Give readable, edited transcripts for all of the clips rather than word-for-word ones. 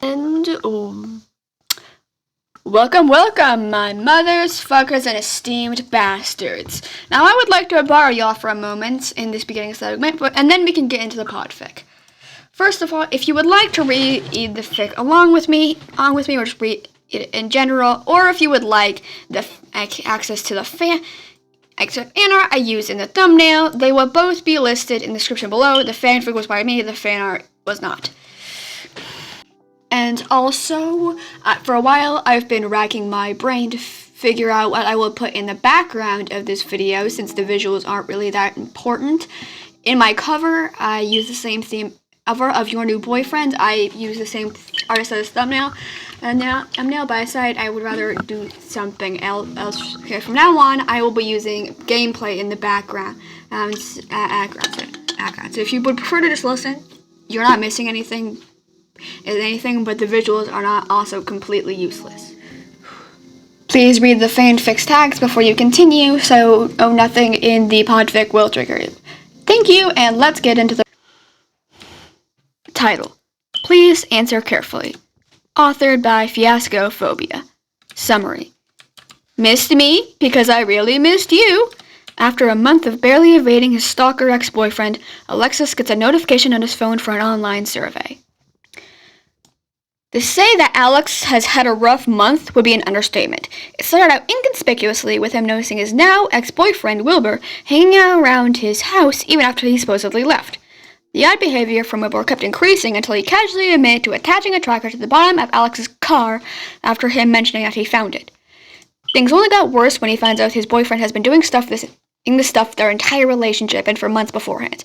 And welcome, my mothers, fuckers, and esteemed bastards. Now, I would like to borrow y'all for a moment in this beginning segment, and then we can get into the podfic. First of all, if you would like to read the fic along with me, or just read it in general, or if you would like the access to the fan art I used in the thumbnail, they will both be listed in the description below. The fanfic was by me, the fan art was not. And also, for a while, I've been racking my brain to figure out what I will put in the background of this video, since the visuals aren't really that important. In my cover, I use the same theme cover of Your New Boyfriend. I use the same artist as thumbnail. And now, by side, I would rather do something else. Okay, from now on, I will be using gameplay in the background. So if you would prefer to just listen, you're not missing anything, but the visuals are not also completely useless. Please read the fanfic's tags before you continue, so nothing in the podfic will trigger it. Thank you, and let's get into the title. Please answer carefully. Authored by Fiascophobia. Summary. Missed me because I really missed you. After a month of barely evading his stalker ex-boyfriend, Alexis gets a notification on his phone for an online survey. To say that Alex has had a rough month would be an understatement. It started out inconspicuously with him noticing his now ex-boyfriend, Wilbur, hanging out around his house even after he supposedly left. The odd behavior from Wilbur kept increasing until he casually admitted to attaching a tracker to the bottom of Alex's car after him mentioning that he found it. Things only got worse when he finds out his boyfriend has been doing this stuff their entire relationship and for months beforehand.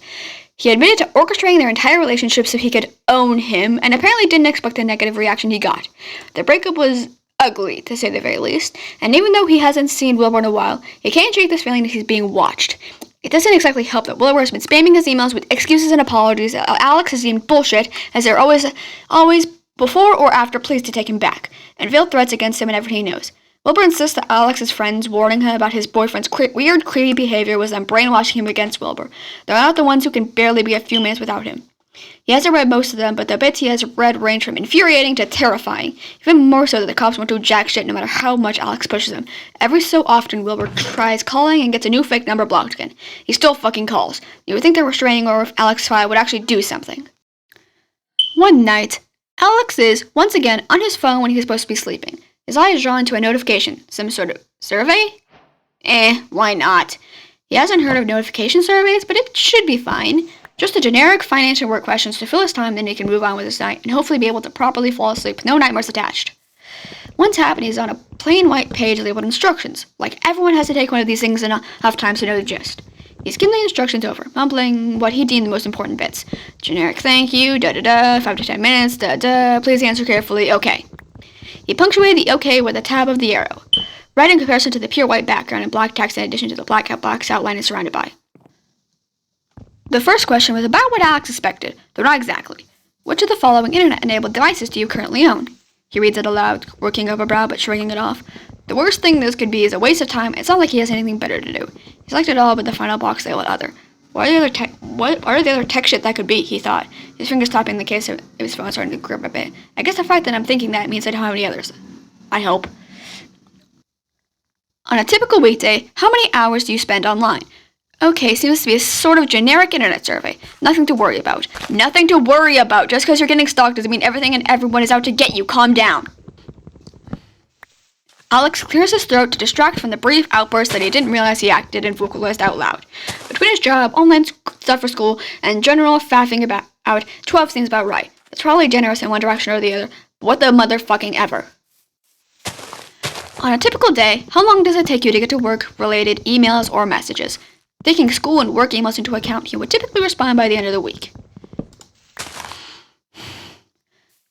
He admitted to orchestrating their entire relationship so he could own him, and apparently didn't expect the negative reaction he got. The breakup was ugly, to say the very least, and even though he hasn't seen Wilbur in a while, he can't shake this feeling that he's being watched. It doesn't exactly help that Wilbur has been spamming his emails with excuses and apologies that Alex has deemed bullshit, as they're always before or after pleas to take him back, and veiled threats against him and everything he knows. Wilbur insists that Alex's friends warning him about his boyfriend's weird, creepy behavior was them brainwashing him against Wilbur. They're not the ones who can barely be a few minutes without him. He hasn't read most of them, but the bits he has read range from infuriating to terrifying. Even more so that the cops won't do jack shit no matter how much Alex pushes him. Every so often, Wilbur tries calling and gets a new fake number blocked again. He still fucking calls. You would think the restraining order of Alex's file would actually do something. One night, Alex is, once again, on his phone when he's supposed to be sleeping. His eye is drawn to a notification. Some sort of survey? Why not? He hasn't heard of notification surveys, but it should be fine. Just the generic financial work questions to fill his time, then he can move on with his night and hopefully be able to properly fall asleep with no nightmares attached. One tab and he's on a plain white page labeled instructions. Like everyone has to take one of these things enough times to know the gist. He skimmed the instructions over, mumbling what he deemed the most important bits. Generic thank you, 5 to 10 minutes, please answer carefully, okay. He punctuated the okay with a tab of the arrow. Red in comparison to the pure white background and black text in addition to the black box outline is surrounded by. The first question was about what Alex expected, though not exactly. Which of the following internet-enabled devices do you currently own? He reads it aloud, working up a brow but shrugging it off. The worst thing this could be is a waste of time. It's not like he has anything better to do. He selected all but the final box labeled other. What are the other tech shit that could be, he thought, his fingers tapping the case of his phone starting to grip a bit. I guess the fact that I'm thinking that means I don't have any others. I hope. On a typical weekday, how many hours do you spend online? Okay, seems to be a sort of generic internet survey. Nothing to worry about. Nothing to worry about! Just because you're getting stalked doesn't mean everything and everyone is out to get you. Calm down. Alex clears his throat to distract from the brief outburst that he didn't realize he acted and vocalized out loud. Between his job, online stuff for school, and general faffing about 12 seems about right. It's probably generous in one direction or the other, but what the motherfucking ever. On a typical day, how long does it take you to get to work-related emails or messages? Taking school and work emails into account, he would typically respond by the end of the week.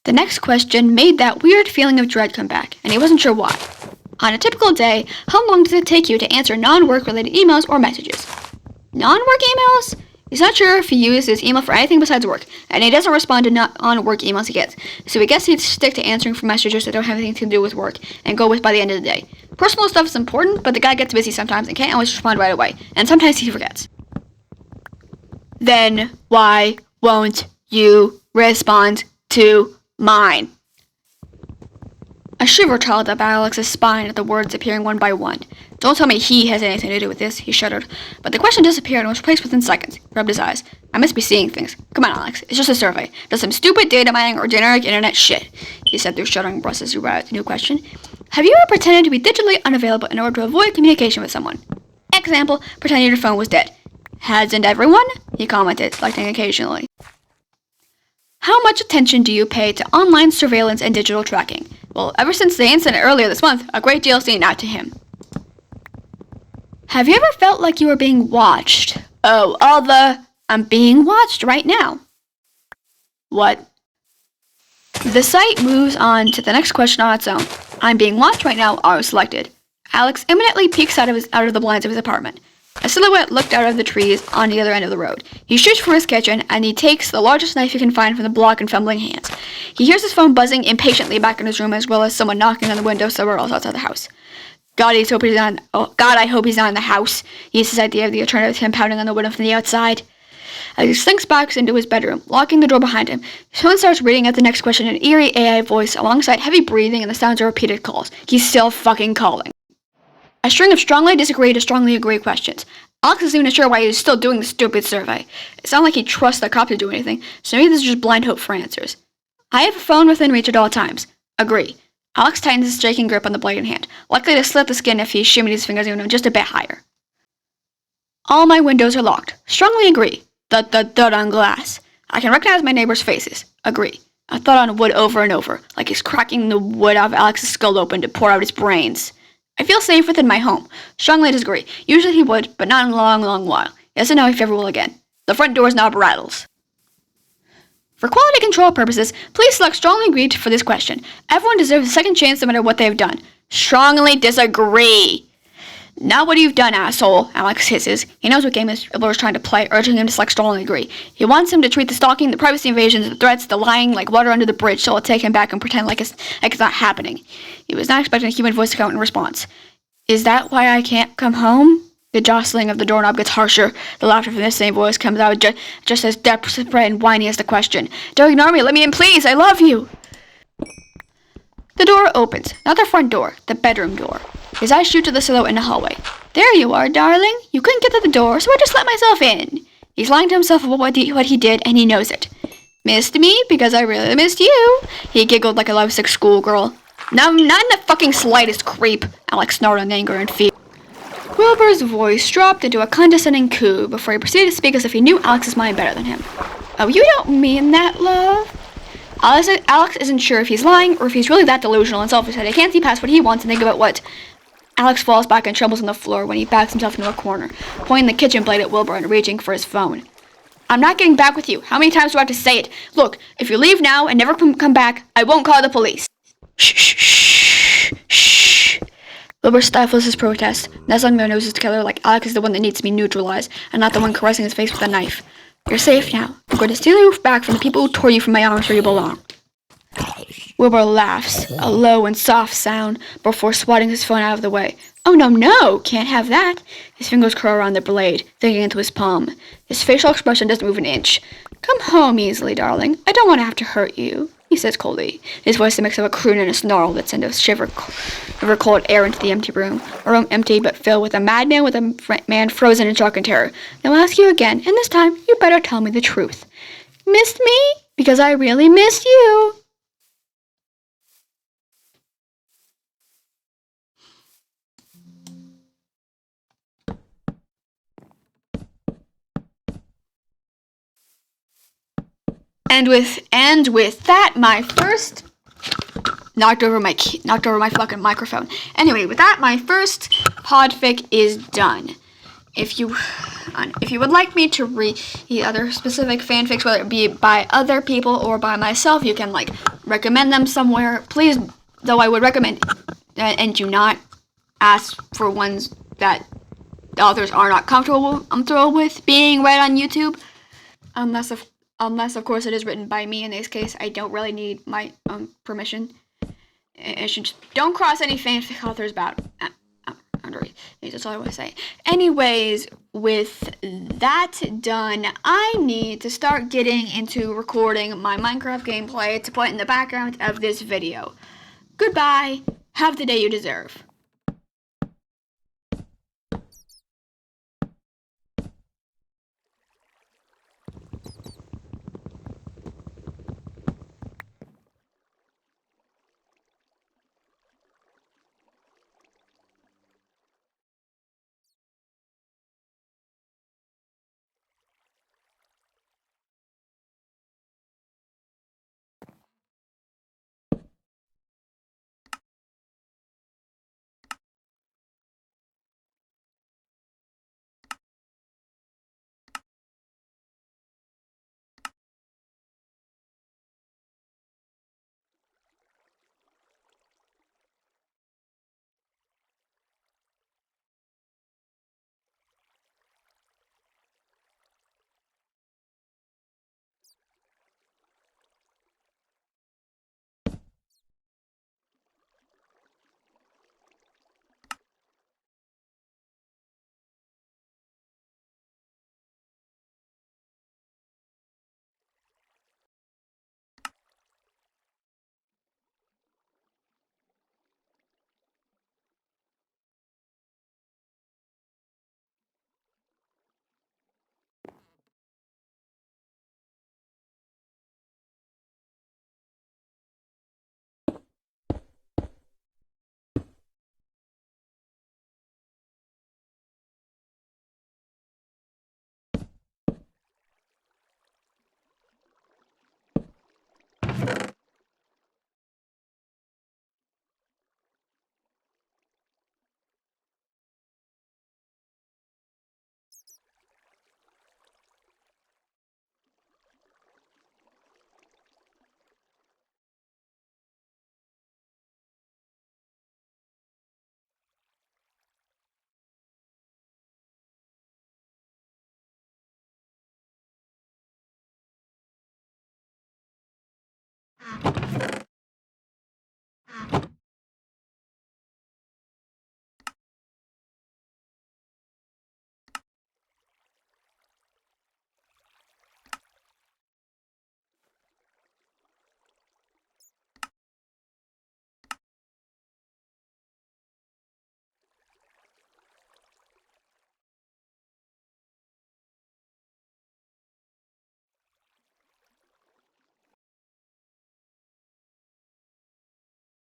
The next question made that weird feeling of dread come back, and he wasn't sure why. On a typical day, how long does it take you to answer non-work related emails or messages? Non-work emails? He's not sure if he uses his email for anything besides work, and he doesn't respond to non-work emails he gets, so he guess he'd stick to answering for messages that don't have anything to do with work, and go with by the end of the day. Personal stuff is important, but the guy gets busy sometimes and can't always respond right away, and sometimes he forgets. Then why won't you respond to mine? A shiver trailed up Alex's spine at the words appearing one by one. Don't tell me he has anything to do with this, he shuddered. But the question disappeared and was replaced within seconds. He rubbed his eyes. I must be seeing things. Come on, Alex. It's just a survey. Just some stupid data mining or generic internet shit, he said through shuddering breaths as he read out the new question. Have you ever pretended to be digitally unavailable in order to avoid communication with someone? Example, pretending your phone was dead. Hasn't everyone? He commented, selecting occasionally. How much attention do you pay to online surveillance and digital tracking? Well, ever since the incident earlier this month, a great deal seemed out to him. Have you ever felt like you were being watched? Oh, I'm being watched right now. What? The site moves on to the next question on its own. I'm being watched right now are selected. Alex imminently peeks out of the blinds of his apartment. A silhouette looked out of the trees on the other end of the road. He shoots for his kitchen, and he takes the largest knife he can find from the block in fumbling hands. He hears his phone buzzing impatiently back in his room, as well as someone knocking on the window somewhere else outside the house. God, I hope he's not in the house. He uses his idea of the alternative to him pounding on the window from the outside. As he slinks back into his bedroom, locking the door behind him, someone starts reading out the next question in an eerie AI voice alongside heavy breathing and the sounds of repeated calls. He's still fucking calling. A string of strongly disagree to strongly agree questions. Alex isn't even sure why he was still doing the stupid survey. It's not like he trusts the cop to do anything, so maybe this is just blind hope for answers. I have a phone within reach at all times. Agree. Alex tightens his shaking grip on the blade in hand, likely to slit the skin if he shimmied his fingers even just a bit higher. All my windows are locked. Strongly agree. Thud on glass. I can recognize my neighbors' faces. Agree. A thud on wood over and over, like he's cracking the wood out of Alex's skull open to pour out his brains. I feel safe within my home. Strongly disagree. Usually he would, but not in a long, long while. He doesn't know if he ever will again. The front door's knob rattles. For quality control purposes, please select strongly agree for this question. Everyone deserves a second chance no matter what they've done. Strongly disagree. Not what you've done, asshole, Alex hisses. He knows what game Wilbur is trying to play, urging him to select strongly agree. He wants him to treat the stalking, the privacy invasions, the threats, the lying like water under the bridge, so he'll take him back and pretend like it's not happening. He was not expecting a human voice to come in response. Is that why I can't come home? The jostling of the doorknob gets harsher. The laughter from the same voice comes out just as desperate and whiny as the question. Don't ignore me, let me in, please, I love you! The door opens. Not the front door, the bedroom door. His eyes shoot to the silhouette in the hallway. There you are, darling. You couldn't get to the door, so I just let myself in. He's lying to himself about what he did, and he knows it. Missed me? Because I really missed you. He giggled like a lovesick schoolgirl. No, not in the fucking slightest, creep, Alex snorted in anger and fear. Wilbur's voice dropped into a condescending coo before he proceeded to speak as if he knew Alex's mind better than him. Oh, you don't mean that, love? Alex isn't sure if he's lying or if he's really that delusional and selfish that he can't see past what he wants and think about what. Alex falls back and trembles on the floor when he backs himself into a corner, pointing the kitchen blade at Wilbur and reaching for his phone. I'm not getting back with you. How many times do I have to say it? Look, if you leave now and never come back, I won't call the police. Shh, shh, shh, shh. Wilbur stifles his protest, nestling their noses together like Alex is the one that needs to be neutralized and not the one caressing his face with a knife. You're safe now. I'm going to steal you back from the people who tore you from my arms where you belong. Wilbur laughs, a low and soft sound, before swatting his phone out of the way. Oh, no, can't have that. His fingers curl around the blade, digging into his palm. His facial expression doesn't move an inch. Come home easily, darling. I don't want to have to hurt you, he says coldly, his voice a mix of a croon and a snarl that sends a shiver cold air into the empty room. A room empty but filled with a madman with a man frozen in shock and terror. Now I'll ask you again, and this time you better tell me the truth. Missed me? Because I really missed you. And with that, my first knocked over my fucking microphone. Anyway, with that, my first podfic is done. If you would like me to read the other specific fanfics, whether it be by other people or by myself, you can recommend them somewhere. Please, though, I would recommend and do not ask for ones that the authors are not comfortable with being read on YouTube, unless of course it is written by me. In this case, I don't really need my own permission. It should just don't cross any fanfic authors about. That's all I want to say. Anyways, with that done, I need to start getting into recording my Minecraft gameplay to put in the background of this video. Goodbye. Have the day you deserve.